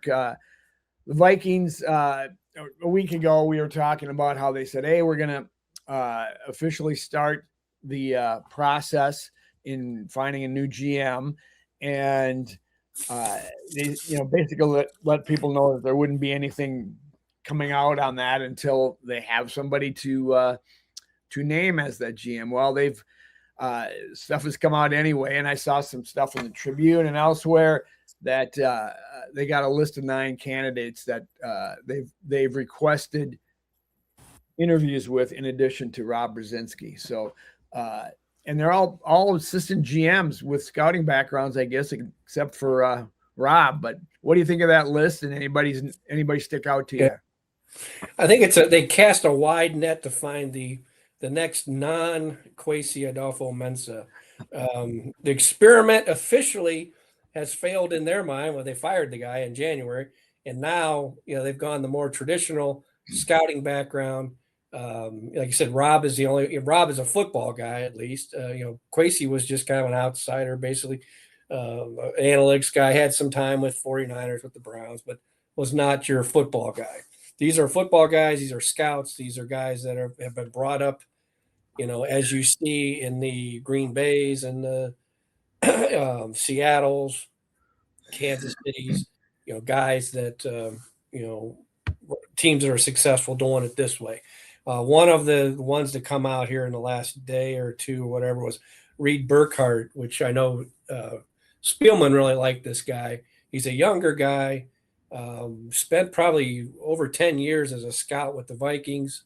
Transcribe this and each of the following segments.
Mark. The Vikings, a week ago, we were talking about how they said, hey, we're going to officially start the process in finding a new GM. And they, basically let people know that there wouldn't be anything coming out on that until they have somebody to name as that GM. Well, they've stuff has come out anyway, and I saw some stuff in the Tribune and elsewhere that they got a list of 9 candidates that they've requested interviews with, in addition to Rob Brzezinski. So, and they're all assistant GMs with scouting backgrounds, I guess, except for Rob. But what do you think of that list? And anybody stick out to you? I think they cast a wide net to find the next non-Kwesi Adolfo-Mensah. The experiment officially has failed in their mind when they fired the guy in January, and now they've gone the more traditional scouting background. Like you said, Rob is a football guy, at least. Kwesi was just kind of an outsider, basically. An analytics guy, had some time with 49ers with the Browns, but was not your football guy. These are football guys. These are scouts. These are guys that have been brought up, as you see in the Green Bays and the Seattles, Kansas Cities, guys that, teams that are successful doing it this way. One of the ones that come out here in the last day or two or whatever was Reed Burkhardt, which I know Spielman really liked this guy. He's a younger guy, spent probably over 10 years as a scout with the Vikings.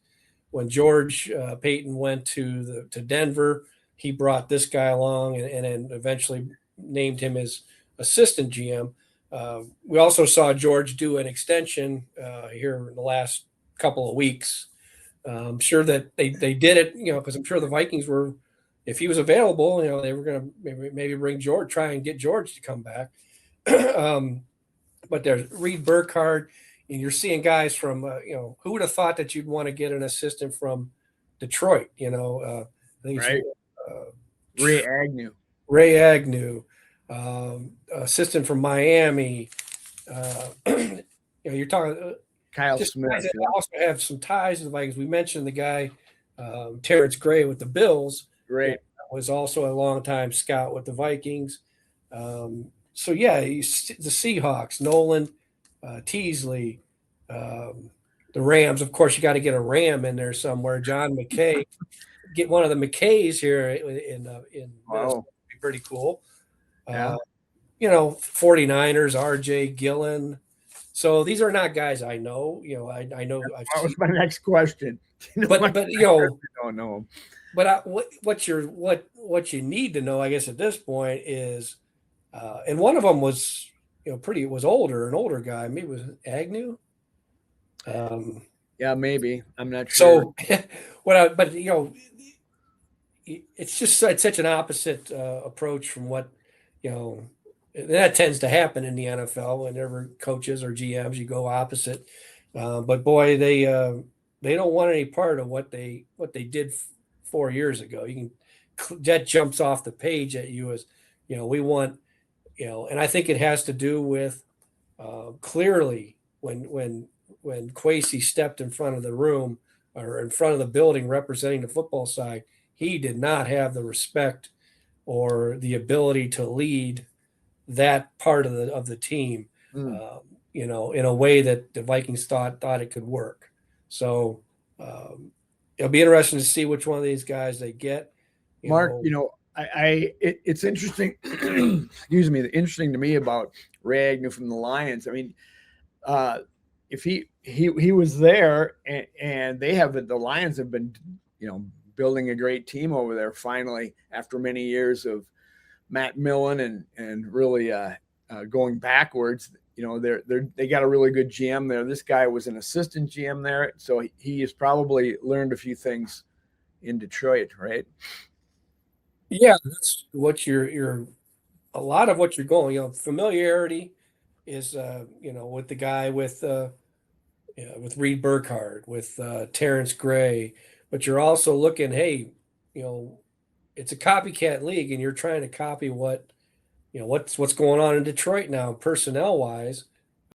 When George Payton went to Denver, he brought this guy along and then eventually named him his assistant GM. We also saw George do an extension here in the last couple of weeks. I'm sure that they did it, because I'm sure the Vikings were, if he was available, they were going to maybe bring George, try and get George to come back. But there's Reed Burkhardt. And you're seeing guys from, who would have thought that you'd want to get an assistant from Detroit? I think right. Ray Agnew, assistant from Miami. You're talking Kyle Smith. Guys that also have some ties to the Vikings. We mentioned the guy Terrence Gray with the Bills. Right. Was also a longtime scout with the Vikings. So yeah, the Seahawks, Nolan. Teasley, the Rams. Of course, you got to get a Ram in there somewhere. John McKay, get one of the McKays here in wow. Be pretty cool. Yeah. 49ers, RJ Gillen. So these are not guys I know. I know. That was my next question. But I don't know. But what you need to know, I guess, at this point is, and one of them was. Was an older guy. Maybe it was Agnew. Yeah, maybe. I'm not sure. So, it's such an opposite approach from what, that tends to happen in the NFL whenever coaches or GMs, you go opposite. But boy, they don't want any part of what they did 4 years ago. That jumps off the page at you as, we want, and I think it has to do with clearly when Kwesi stepped in front of the room or in front of the building representing the football side, he did not have the respect or the ability to lead that part of the team, in a way that the Vikings thought it could work. So it'll be interesting to see which one of these guys they get. Mark, it's interesting. Excuse me. Interesting to me about Ray Agnew from the Lions. I mean, if he was there, and the Lions have been, building a great team over there. Finally, after many years of Matt Millen and really going backwards, they got a really good GM there. This guy was an assistant GM there, so he has probably learned a few things in Detroit, right? Yeah, that's what you're a lot of what you're going, familiarity is, with the guy with Reed Burkhardt, with Terrence Gray, but you're also looking, hey, it's a copycat league and you're trying to copy what's going on in Detroit now, personnel wise.